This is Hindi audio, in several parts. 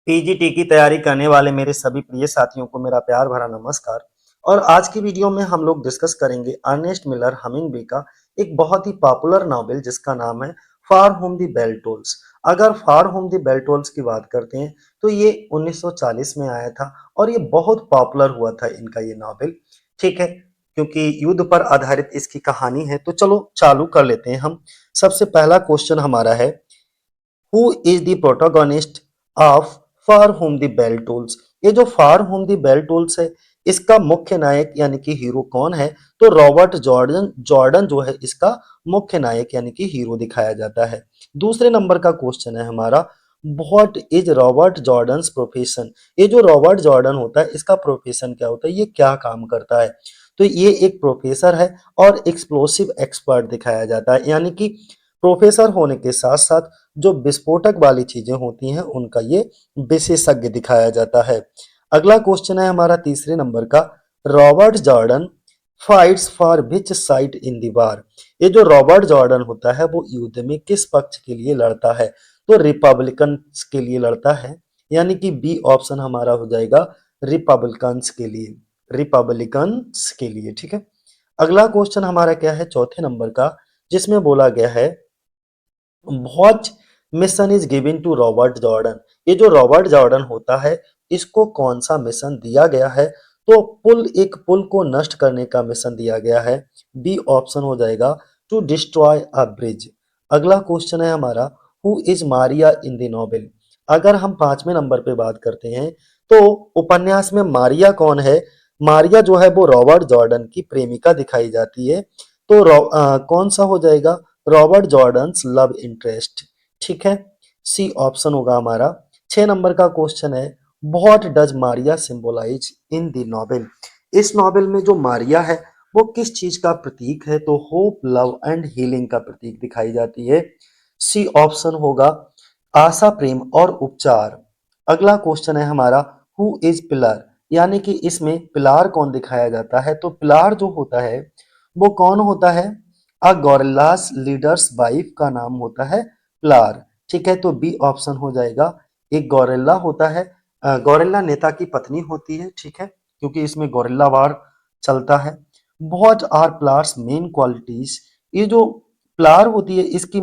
पीजीटी की तैयारी करने वाले मेरे सभी प्रिय साथियों को मेरा प्यार भरा नमस्कार। और आज की वीडियो में हम लोग डिस्कस करेंगे अर्नेस्ट मिलर हमिंगबी का एक बहुत ही पॉपुलर नॉवेल जिसका नाम है फार होम द बेल टोल्स। अगर फार होम द बेल टोल्स की बात करते हैं तो ये 1940 में आया था और ये बहुत पॉपुलर हुआ था इनका ये नॉवेल। ठीक है, क्योंकि युद्ध पर आधारित इसकी कहानी है तो चलो चालू कर लेते हैं हम। सबसे पहला क्वेश्चन हमारा है, who is the protagonist of For home the bell Tolls. ये जो For home the bell Tolls है इसका मुख्य नायक यानी कि हीरो कौन है? तो रॉबर्ट जॉर्डन जॉर्डन जो है इसका मुख्य नायक यानी कि हीरो दिखाया जाता है। दूसरे नंबर का क्वेश्चन है हमारा, what is Robert Jordans profession. ये जो रॉबर्ट जॉर्डन होता है इसका प्रोफेशन क्या होता है, ये क्या काम करता है? तो ये एक प्रोफेसर है और एक्सप्लोसिव एक्सपर्ट दिखाया जाता है, यानी कि प्रोफेसर होने के साथ साथ जो विस्फोटक वाली चीजें होती हैं उनका ये विशेषज्ञ दिखाया जाता है। अगला क्वेश्चन है हमारा तीसरे नंबर का, Robert Jordan fights for which side in the war. ये जो रॉबर्ट जॉर्डन होता है वो युद्ध में किस पक्ष के लिए लड़ता है? तो रिपब्लिकन के लिए लड़ता है, यानी कि बी ऑप्शन हमारा हो जाएगा रिपब्लिकन्स के लिए, रिपब्लिकन्स के लिए। ठीक है, अगला क्वेश्चन हमारा क्या है चौथे नंबर का, जिसमें बोला गया है what mission is given to Robert Jordan. ये जो रॉबर्ट जॉर्डन होता है इसको कौन सा मिशन दिया गया है? तो एक पुल को नष्ट करने का मिशन दिया गया है, बी ऑप्शन हो जाएगा टू डिस्ट्रॉय अ ब्रिज। अगला क्वेश्चन है हमारा, who is Maria in the novel. अगर हम पांचवें नंबर पे बात करते हैं तो उपन्यास में मारिया कौन है? मारिया जो है वो रॉबर्ट जॉर्डन की प्रेमिका दिखाई जाती है। तो कौन सा हो जाएगा? Robert Jordans love interest. ठीक है, सी ऑप्शन होगा हमारा। 6 नंबर का क्वेश्चन है, what does Maria symbolize in the novel. इस नॉवेल में जो मारिया है वो किस चीज का प्रतीक है? तो होप, लव एंड हीलिंग का प्रतीक दिखाई जाती है, सी ऑप्शन होगा आशा, प्रेम और उपचार। अगला क्वेश्चन है हमारा, हु इज पिलर, यानी कि इसमें पिलार कौन दिखाया जाता है? तो पिलार जो होता है वो कौन होता है? अ गोरिल्लास लीडर्स वाइफ का नाम होता है प्लार। ठीक है, तो बी ऑप्शन हो जाएगा। एक गोरिल्ला होता है, गोरिल्ला नेता की पत्नी होती है। ठीक है, क्योंकि इसमें गोरिल्ला वार चलता है। What are Pilar's main qualities. ये जो प्लार होती है इसकी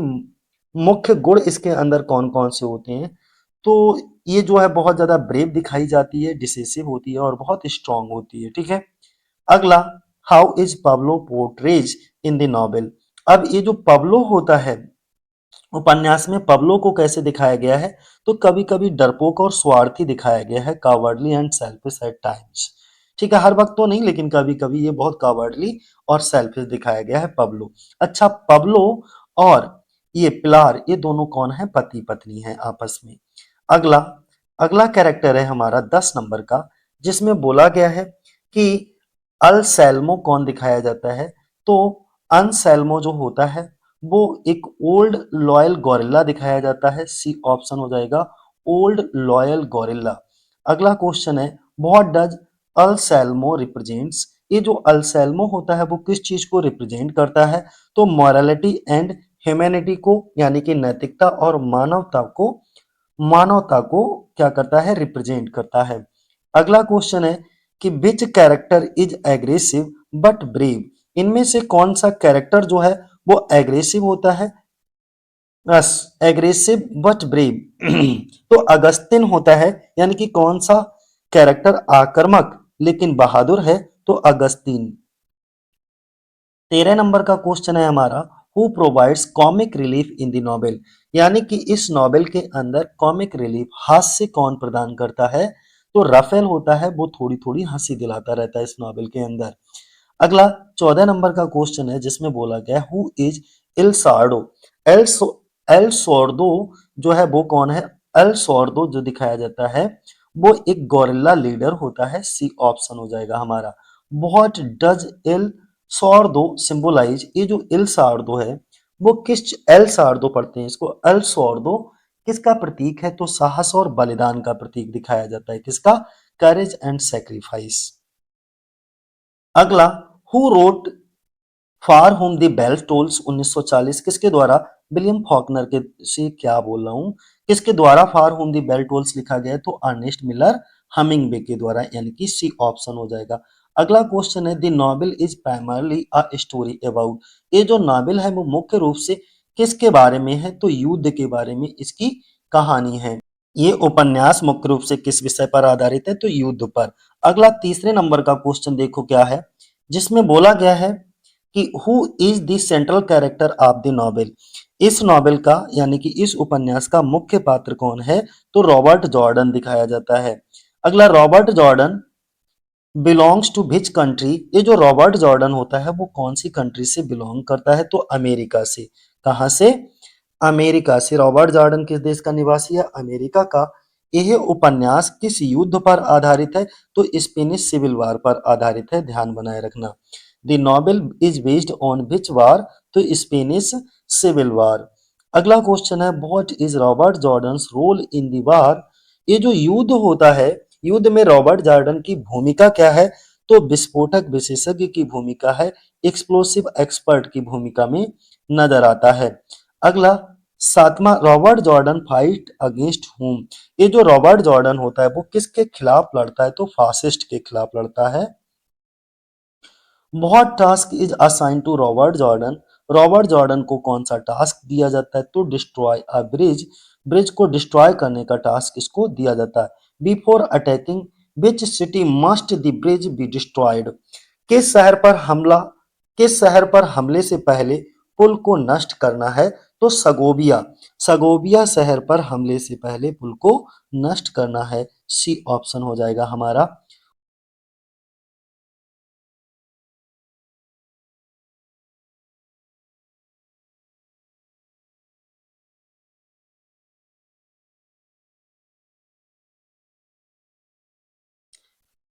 मुख्य गुण इसके अंदर कौन कौन से होते हैं? तो ये जो है बहुत ज्यादा ब्रेव दिखाई जाती है, डिसेसिव होती है और बहुत स्ट्रांग होती है। ठीक है, अगला, how is Pablo portrays in the novel. अब ये जो पब्लो होता है उपन्यास में पब्लो को कैसे दिखाया गया है? तो कभी कभी डरपोक और स्वार्थी दिखाया गया है, cowardly and selfish at times. ठीक है, हर वक्त तो नहीं लेकिन कभी कभी ये बहुत कावर्डली और सेल्फिश दिखाया गया है पब्लो। अच्छा, पब्लो और ये पिलार ये दोनों कौन है? पति पत्नी है आपस में। अगला अगला कैरेक्टर है हमारा 10 नंबर का, जिसमें बोला गया है कि अनसेल्मो कौन दिखाया जाता है? तो अनसेल्मो जो होता है वो एक ओल्ड लॉयल गोरिल्ला दिखाया जाता है, सी ऑप्शन हो जाएगा ओल्ड लॉयल गोरिल्ला। अगला क्वेश्चन है, व्हाट डज अल्सेल्मो रिप्रेजेंट्स। ये जो अल्सेल्मो होता है वो किस चीज को रिप्रेजेंट करता है? तो मॉरलिटी एंड ह्यूमैनिटी को, यानी कि नैतिकता और मानवता को क्या करता है? रिप्रेजेंट करता है। अगला क्वेश्चन है कि विच character is aggressive but brave. इनमें से कौन सा कैरेक्टर जो है वो एग्रेसिव होता है, बस एग्रेसिव बट ब्रेव तो अगस्तिन होता है, यानी कि कौन सा कैरेक्टर आक्रामक लेकिन बहादुर है? तो अगस्तीन। 13 नंबर का क्वेश्चन है हमारा, who provides comic relief in the novel. यानी कि इस नॉवेल के अंदर कॉमिक रिलीफ हास्य कौन प्रदान करता है? तो राफेल होता है, वो थोड़ी थोड़ी हंसी दिलाता रहता है इस नॉवेल के अंदर। अगला 14 नंबर का क्वेश्चन है जिसमें बोला गया who is El Sordo. El El Sordo जो है वो कौन है? एल सोर्दो जो दिखाया जाता है वो एक गोरिल्ला लीडर होता है, सी ऑप्शन हो जाएगा हमारा। What does El Sordo symbolise. ये जो एल सार्दो है वो किस, एल सार्दो पढ़ते हैं इसको, एल सोर्दो किसका प्रतीक है? तो साहस और बलिदान का प्रतीक दिखाया जाता है, किसका? Courage and sacrifice. अगला, who wrote for home the bell tolls 1940 किसके द्वारा? विलियम फॉकनर के, से क्या बोल रहा हूँ किसके द्वारा फार होम द बेल टोल्स लिखा गया है? तो अर्नेस्ट मिलर हमिंगबे के द्वारा, यानी कि सी ऑप्शन हो जाएगा। अगला क्वेश्चन है, the novel is primarily a story about. ये जो नॉवेल है वो मुख्य रूप से किसके बारे में है? तो युद्ध के बारे में इसकी कहानी है। ये उपन्यास मुख्य रूप से किस विषय पर आधारित है? तो युद्ध पर। अगला तीसरे नंबर का क्वेश्चन देखो क्या है, जिसमें बोला गया है कि who is the central character of the novel. इस नॉवेल का यानी कि इस उपन्यास का मुख्य पात्र कौन है? तो रॉबर्ट जॉर्डन दिखाया जाता है। अगला, Robert Jordan belongs to which country. ये जो रॉबर्ट जॉर्डन होता है वो कौन सी कंट्री से बिलोंग करता है? तो अमेरिका से। कहां से? अमेरिका से। रॉबर्ट जॉर्डन किस देश का निवासी है? अमेरिका का। यह उपन्यास किस युद्ध पर आधारित है? तो स्पेनिश सिविल वार पर आधारित है, ध्यान बनाए रखना। The novel is based on which war? तो स्पेनिश सिविल वार। अगला क्वेश्चन है, what is Robert Jordan's role in the war. ये जो युद्ध होता है, युद्ध में रॉबर्ट जॉर्डन की भूमिका क्या है? तो विस्फोटक विशेषज्ञ की भूमिका है, एक्सप्लोसिव एक्सपर्ट की भूमिका में नजर आता है। अगला, सातवां, रॉबर्ट जॉर्डन फाइट अगेंस्ट हुम। ये जो रॉबर्ट जॉर्डन होता है वो किसके खिलाफ लड़ता है? तो फासिस्ट के खिलाफ लड़ता है। What task is assign to Robert Jordan. Robert Jordan को कौन सा टास्क दिया जाता है? तो डिस्ट्रॉय अ ब्रिज। ब्रिज को डिस्ट्रॉय करने का टास्क इसको दिया जाता है। Before attacking which city must the bridge be destroyed. किस शहर पर हमला किस शहर पर हमले से पहले पुल को नष्ट करना है? तो सगोविया। सगोविया शहर पर हमले से पहले पुल को नष्ट करना है, सी ऑप्शन हो जाएगा हमारा।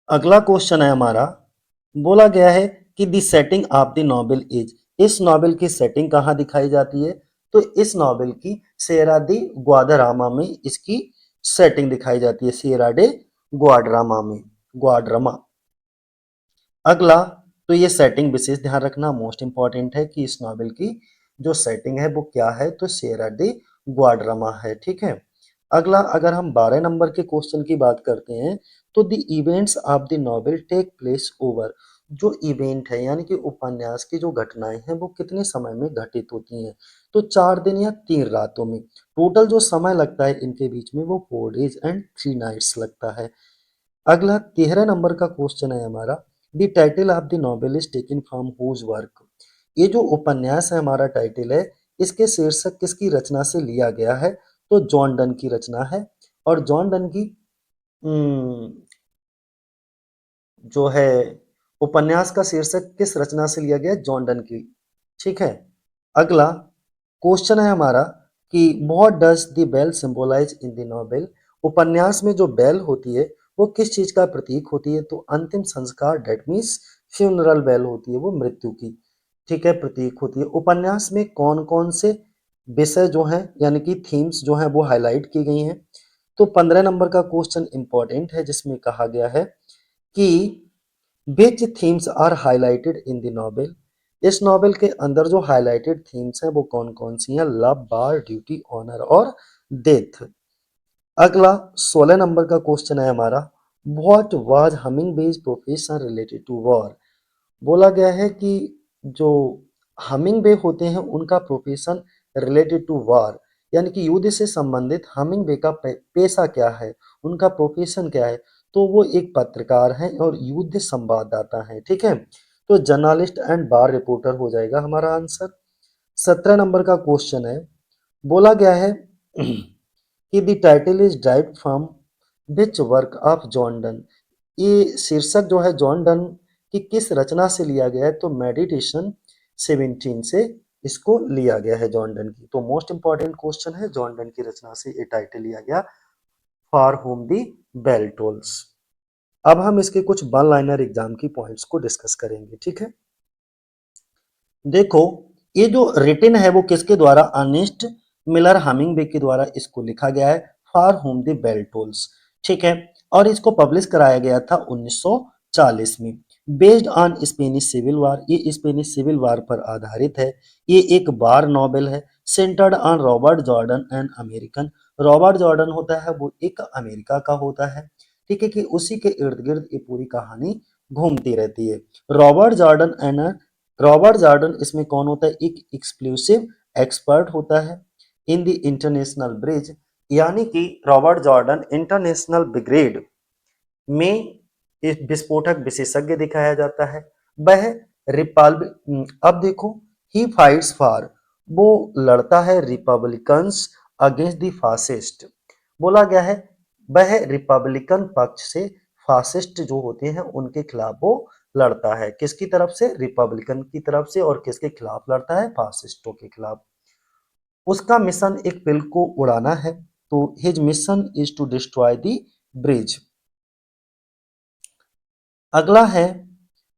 अगला क्वेश्चन है हमारा, बोला गया है कि the setting of the novel is. इस नॉवेल की सेटिंग कहाँ दिखाई जाती है? तो इस नॉवेल की सिएरा दी ग्वादरामा में इसकी सेटिंग दिखाई जाती है, सिएरा डे ग्वाडरामा में, ग्वाडरमा। अगला, तो ये सेटिंग विशेष ध्यान रखना, मोस्ट इंपॉर्टेंट है कि इस नॉवेल की जो सेटिंग है वो क्या है? तो सिएरा डे ग्वाडरमा है, ठीक है। अगला, अगर हम 12 नंबर के क्वेश्चन की बात करते हैं, तो the events of the novel take place over. जो इवेंट है यानी कि उपन्यास की जो घटनाएं हैं वो कितने समय में घटित होती हैं? तो 4 दिन या 3 रातों में। टोटल जो समय लगता है इनके बीच में वो 4 days एंड 3 nights लगता है। अगला 13 नंबर का क्वेश्चन है हमारा, the title of the novel is taken from whose work. ये जो उपन्यास है हमारा टाइटल है, इसके शीर्षक किसकी रचना से लिया गया है? तो जॉन डन की रचना है। और जॉन डन की हम्म, जो है उपन्यास का शीर्षक किस रचना से लिया गया है? जॉन डन की, ठीक है। अगला क्वेश्चन है हमारा कि what does the bell symbolize in the novel. उपन्यास में जो बेल होती है वो किस चीज का प्रतीक होती है? तो अंतिम संस्कार, डेट मीन्स फ्यूनरल बेल होती है वो मृत्यु की, ठीक है, प्रतीक होती है। उपन्यास में कौन कौन से विषय जो हैं यानी कि थीम्स जो हैं वो हाईलाइट की गई हैं? तो 15 नंबर का क्वेश्चन इंपॉर्टेंट है, जिसमें कहा गया है कि which themes are highlighted in the novel. इस नॉवेल के अंदर जो हाईलाइटेड थीम्स हैं वो कौन कौन सी हैं? लव, वार, ड्यूटी, ऑनर और डेथ। अगला 16 नंबर का क्वेश्चन है हमारा, what was Hemingway's profession related to war. बोला गया है कि जो हमिंगबे होते हैं उनका प्रोफेशन रिलेटेड टू वार, यानी कि युद्ध से संबंधित हमिंगबे का पेशा क्या है, उनका प्रोफेशन क्या है? तो वो एक पत्रकार हैं और युद्ध संवाददाता हैं, ठीक है। तो जर्नलिस्ट एंड बार रिपोर्टर हो जाएगा हमारा आंसर। 17 नंबर का क्वेश्चन है, बोला गया है कि the title is derived from which work of John Donne. ये शीर्षक जो है जॉन डन की किस रचना से लिया गया है? तो मेडिटेशन 17 से इसको लिया गया है जॉन डन की। तो मोस्ट इंपॉर्टेंट क्वेश्चन है, जॉन डन की रचना से ये टाइटल लिया गया, For Whom the bell Tolls. अब हम इसके कुछ वन लाइनर एग्जाम की पॉइंट्स को डिस्कस करेंगे, ठीक है। देखो, ये जो रिटन है वो किसके द्वारा? अर्नेस्ट मिलर हमिंगबे के द्वारा इसको लिखा गया है, For Whom the bell Tolls, ठीक है। और इसको पब्लिश कराया गया था 1940 में। Based on Spanish civil war, ये स्पेनिश सिविल वार पर आधारित है। ये एक वार नॉवेल है, centred on Robert Jordan and American Robert Jordan होता है वो एक अमेरिका का होता है, ठीक है, कि उसी के इर्द गिर्द ये पूरी कहानी घूमती रहती है। Robert Jordan and Robert Jordan इसमें कौन होता है, एक एक्सक्लूसिव एक्सपर्ट होता है इन द इंटरनेशनल ब्रिज, यानी कि रॉबर्ट जॉर्डन इंटरनेशनल ब्रिगेड में एक विस्फोटक विशेषज्ञ दिखाया जाता है। वह रिपब्लिक अब देखो, ही फाइट्स फॉर, वो लड़ता है रिपब्लिकन्स अगेंस्ट द फासिस्ट, बोला गया है वह रिपब्लिकन पक्ष से फासिस्ट जो होते हैं उनके खिलाफ वो लड़ता है। किसकी तरफ से, रिपब्लिकन की तरफ से, और किसके खिलाफ लड़ता है, फासिस्टों के खिलाफ। उसका मिशन एक बिल को उड़ाना है, तो his mission is to destroy the bridge. अगला है,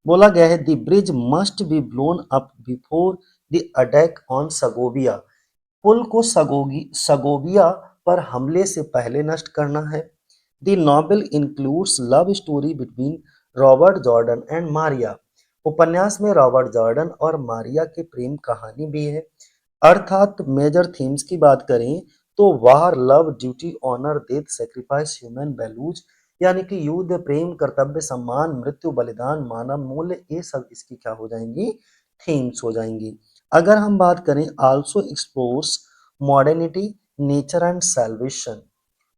बोला गया है the bridge must be blown up before the attack on Segovia, पुल को सगोविया पर हमले से पहले नष्ट करना है। The novel includes love story between Robert Jordan and Maria, उपन्यास में रॉबर्ट जॉर्डन और मारिया की प्रेम कहानी भी है। अर्थात मेजर थीम्स की बात करें तो war, love, duty, honour, death, sacrifice, human values, यानी कि युद्ध, प्रेम, कर्तव्य, सम्मान, मृत्यु, बलिदान, मानव मूल्य, ये सब इसकी क्या हो जाएंगी, थीम्स हो जाएंगी। अगर हम बात करें also explores modernity, nature and salvation,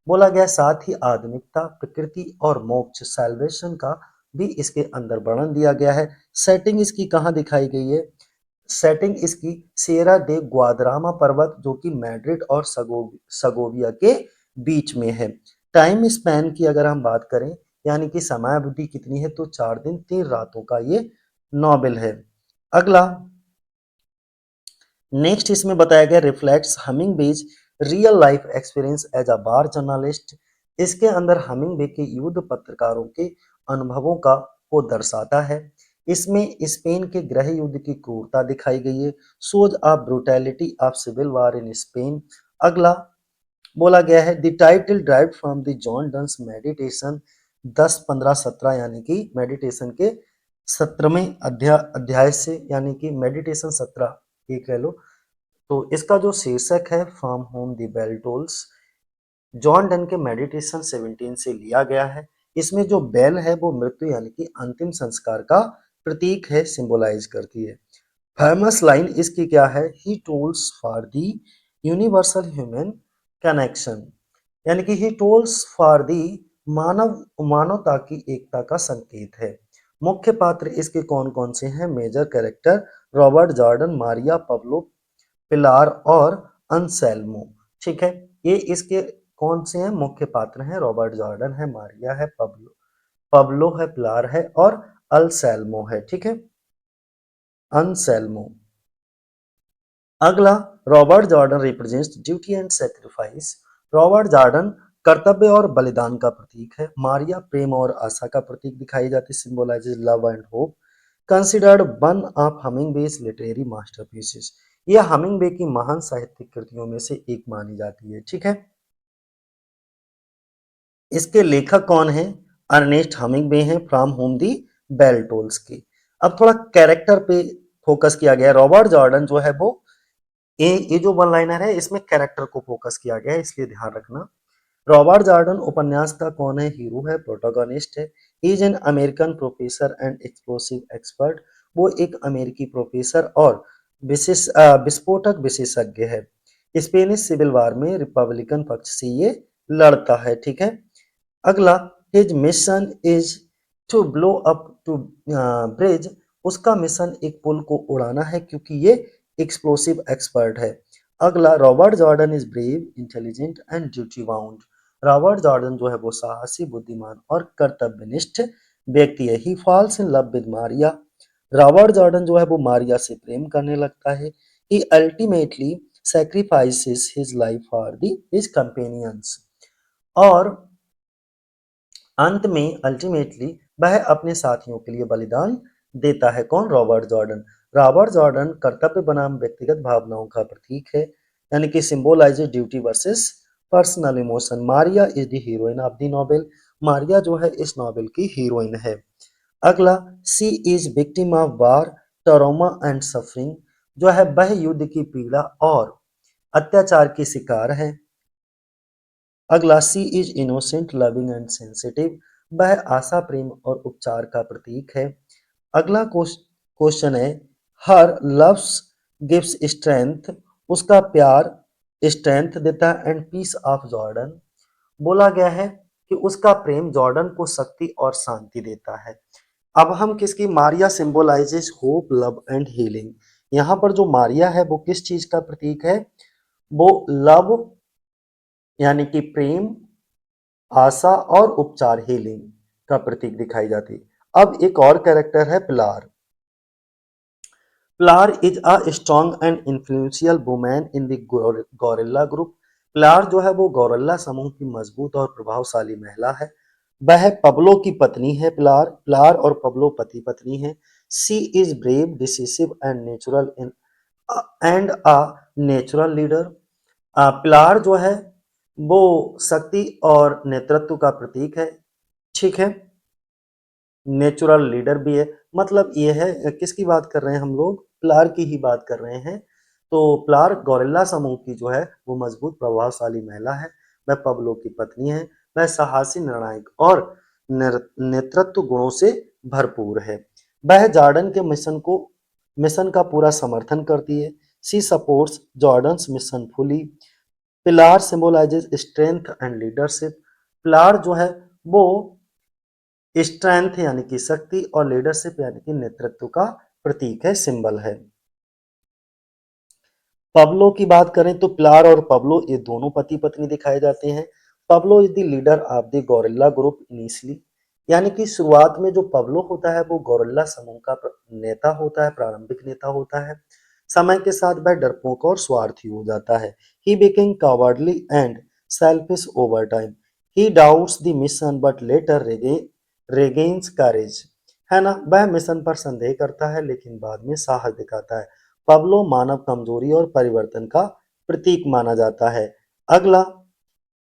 बोला गया साथ ही आधुनिकता, प्रकृति और मोक्ष, सैल्वेशन का भी इसके अंदर वर्णन दिया गया है। सेटिंग इसकी कहाँ दिखाई गई है, सेटिंग इसकी सिएरा दे ग्वादरामा पर्वत जो कि मैड्रिड और सगोविया के बीच में है। टाइम स्पैन की अगर हम बात करें, यानी कि समय अवधि कितनी है, तो 4 दिन 3 रातों का ये नॉवेल है। अगला, नेक्स्ट इसमें बताया गया reflects Hemingway's real life experience as a war journalist, इसके अंदर हमिंग बे के युद्ध पत्रकारों के अनुभवों का को दर्शाता है। इसमें स्पेन के गृह युद्ध की क्रूरता दिखाई गई है, shows of brutality of civil war in Spain. अगला, बोला गया है the title drive from the John Donne's meditation 10, 15, 17, यानी कि मेडिटेशन के 17वें अध्याय से, यानी कि मेडिटेशन 17 ये कह लो। तो इसका जो शीर्षक है For Whom the bell Tolls, John Donne के मेडिटेशन 17 से लिया गया है। इसमें जो बेल है वो मृत्यु यानी कि अंतिम संस्कार का प्रतीक है, सिंबलाइज करती है। फेमस लाइन इसकी क्या है, he tolls for the universal human connection, यानी कि ही टोल्स फॉर दी मानवता की एकता का संकेत है। मुख्य पात्र इसके कौन कौन से हैं, major character Robert Jordan, Maria, Pablo Pilar और अंसेल्मो, ठीक है, ये इसके कौन से हैं, मुख्य पात्र हैं, रॉबर्ट जॉर्डन है, मारिया है, पब्लो पब्लो है, पिलार है और अल्सेल्मो है, ठीक है, अंसेल्मो। अगला, Robert Jordan represents duty and sacrifice, Robert Jordan कर्तव्य और बलिदान का प्रतीक है। मारिया प्रेम और आशा का प्रतीक दिखाई जाती है, symbolises love and hope. Considered one of Hemingway's literary masterpieces, यह हमिंगबे की महान साहित्यिक कृतियों में से एक मानी जाती है, ठीक है। इसके लेखक कौन है, अर्नेस्ट हमिंगबे हैं, For home the bell Tolls की। अब थोड़ा कैरेक्टर पे फोकस किया गया है। रॉबर्ट जॉर्डन जो है वो, ये जो वन लाइनर है इसमें कैरेक्टर को फोकस किया गया है, इसलिए ध्यान रखना। रॉबर्ट जॉर्डन उपन्यास का कौन है, हीरो है, प्रोटोगोनिस्ट है। Is an American professor and explosive expert, वो एक अमेरिकी प्रोफेसर और विस्फोटक विशेषज्ञ है। स्पेनिश सिविल वार में रिपब्लिकन पक्ष से ये लड़ता है, ठीक है। अगला, his mission is to blow up to bridge, उसका मिशन एक पुल को उड़ाना है क्योंकि ये एक्सप्लोसिव एक्सपर्ट है। अगला, Robert Jordan is brave, intelligent and duty bound, Robert Jordan जो है वो साहसी, बुद्धिमान और कर्तव्यनिष्ठ व्यक्ति है। He falls in love with Maria, Robert Jordan जो है वो मारिया से प्रेम करने लगता है। He ultimately sacrifices his life for his companions, और अंत में अल्टीमेटली वह अपने साथियों के लिए बलिदान देता है। कौन, रॉबर्ट जॉर्डन। रॉबर्ट जॉर्डन कर्तव्य बनाम व्यक्तिगत भावनाओं का प्रतीक है, यानी कि symbolises duty versus personal emotion. Maria is the heroine of the novel, Maria जो है इस नॉवेल की हीरोइन है। अगला, she is victim of war, trauma and suffering, जो है वह युद्ध की पीड़ा और अत्याचार की शिकार है। अगला she is innocent loving and sensitive, वह आशा प्रेम और उपचार का प्रतीक है। अगला क्वेश्चन है हर लव्स गिव्स स्ट्रेंथ, उसका प्यार स्ट्रेंथ देता है एंड पीस ऑफ जॉर्डन, बोला गया है कि उसका प्रेम जॉर्डन को शक्ति और शांति देता है। अब हम किसकी Maria symbolizes hope love and healing, यहाँ पर जो मारिया है वो किस चीज का प्रतीक है, वो लव यानी कि प्रेम, आशा और उपचार हीलिंग का प्रतीक दिखाई जाती है। अब एक और कैरेक्टर है Pilar. Pilar is a strong and influential women in the guerrilla group, Pilar जो है वो गोरिल्ला समूह की मजबूत और प्रभावशाली महिला है। वह पब्लो की पत्नी है। पिलार पिलार और पब्लो पति पत्नी है। She is brave decisive and natural in and a natural leader, Pilar जो है वो शक्ति और नेतृत्व का प्रतीक है, ठीक है, नेचुरल लीडर भी है। मतलब ये है किसकी बात कर रहे हैं हम लोग, पिलार की ही बात कर रहे हैं। तो पिलार गोरिल्ला समूह की जो है वो मजबूत प्रभावशाली महिला है। वह पब्लो की पत्नी है। वह साहसी निर्णायक और नेतृत्व गुणों से भरपूर है। वह जॉर्डन के मिशन का पूरा समर्थन करती है। She supports Jordan's mission fully. Pilar symbolises strength and leadership, Pilar जो है वो स्ट्रेंथ यानी कि शक्ति और लीडरशिप यानी कि नेतृत्व का प्रतीक है, सिंबल है। पब्लो की बात करें तो पिलार और पब्लो ये दोनों पति पत्नी दिखाए जाते हैं। Pablo is the leader of the guerrilla group initially, यानी कि शुरुआत में जो पब्लो होता है वो गोरिल्ला समूह का नेता होता है, प्रारंभिक नेता होता है। समय के साथ वह डरपोक और स्वार्थी हो जाता है। He became cowardly and selfish over time. He doubts the mission but later regains courage, है ना, वह मिशन पर संदेह करता है लेकिन बाद में साहस दिखाता है। पब्लो मानव कमजोरी और परिवर्तन का प्रतीक माना जाता है। अगला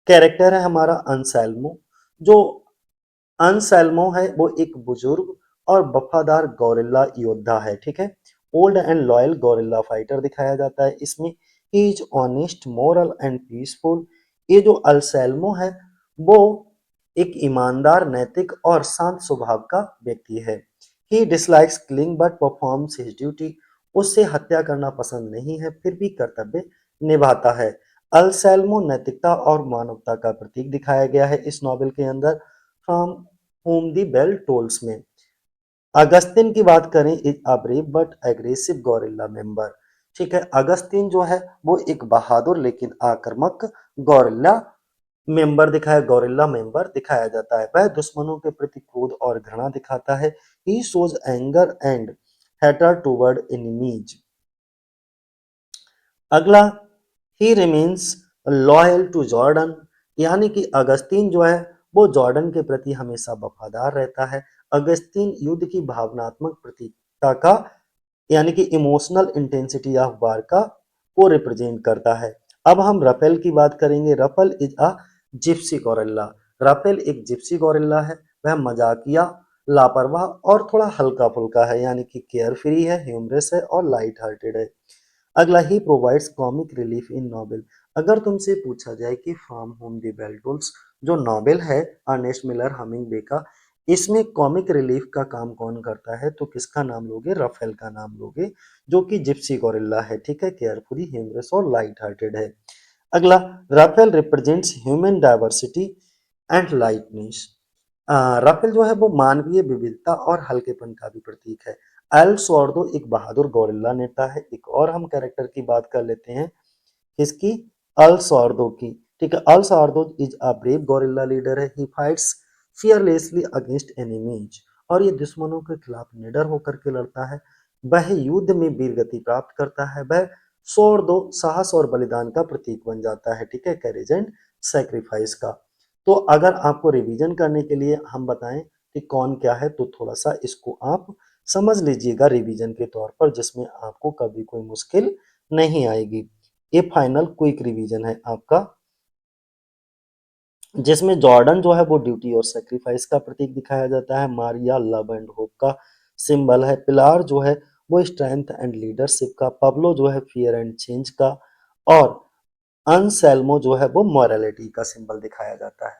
कैरेक्टर है हमारा अंसेल्मो। जो अंसेल्मो है वो एक बुजुर्ग और वफादार गोरिल्ला योद्धा है, ठीक है, old and loyal gorilla fighter दिखाया जाता है इसमें। He is honest moral and peaceful, ये जो अंसेल्मो है वो एक ईमानदार, नैतिक और शांत स्वभाव का व्यक्ति है। He dislikes killing but performs his duty, उससे हत्या करना पसंद नहीं है फिर भी कर्तव्य निभाता है। अल्सेल्मो नैतिकता और मानवता का प्रतीक दिखाया गया है इस नॉवेल के अंदर। For home the bell Tolls में अगस्तिन की बात करें, is a brave but aggressive guerrilla member, ठीक है, अगस्तिन जो है वो एक बहादुर लेकिन आक्रामक गोरिल्ला मेंबर दिखाया जाता है। वह दुश्मनों के प्रति क्रोध और घृणा दिखाता है। He shows anger and hatred toward enemies. अगला he remains loyal to Jordan, यानी कि अगस्तीन जो है वो जॉर्डन के प्रति हमेशा वफादार रहता है। अगस्तीन युद्ध की भावनात्मक प्रतीकता का यानी कि इमोशनल इंटेंसिटी ऑफ वार का को रिप्रेजेंट करता है। अब हम रफेल की बात करेंगे। Rafael is a gypsy guerrilla, Rafael एक जिप्सी गोरिल्ला है। वह मजाकिया, लापरवाह और थोड़ा हल्का फुल्का है, यानी कि केयर फ्री है, ह्यूमरस है और लाइट हार्टेड है। अगला he provides comic relief in novel. अगर तुमसे पूछा जाए कि from home the bell tolls जो नॉवेल है अर्नेस्ट मिलर हमिंगवे का, इसमें कॉमिक रिलीफ का काम कौन करता है, तो किसका नाम लोगे, रफेल का नाम लोगे, जो कि जिप्सी गोरिल्ला है, ठीक है, केयरफुली, ह्यूमरस और लाइट हार्टेड है। अगला Rafael represents human diversity and lightness, Rafael जो है वो मानवीय विविधता और हल्केपन का भी प्रतीक है। एल सोर्दो एक बहादुर गोरिल्ला नेता है। एक और हम कैरेक्टर की बात कर लेते हैं, किसकी, अल सोर्दो की, ठीक है, El Sordo is a brave guerrilla leader है। He fights fearlessly against enemies, और ये दुश्मनों के खिलाफ निडर होकर के लड़ता है। वह युद्ध में वीरगति प्राप्त करता है। वह सोर्दो साहस और बलिदान का प्रतीक बन जाता है, ठीक है, करेज एंड सेक्रीफाइस का। तो अगर आपको रिवीजन करने के लिए हम बताएं कि कौन क्या है, तो थोड़ा सा इसको आप समझ लीजिएगा रिवीजन के तौर पर, जिसमें आपको कभी कोई मुश्किल नहीं आएगी। ये फाइनल क्विक रिवीजन है आपका, जिसमें जॉर्डन जो है वो ड्यूटी और सेक्रीफाइस का प्रतीक दिखाया जाता है। मारिया लव एंड होप का सिंबल है। पिलार जो है वो स्ट्रेंथ एंड लीडरशिप का। पब्लो जो है फियर एंड चेंज का। और अनसेल्मो जो है वो मॉरलिटी का सिंबल दिखाया जाता है।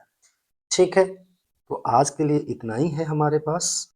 ठीक है, तो आज के लिए इतना ही है हमारे पास।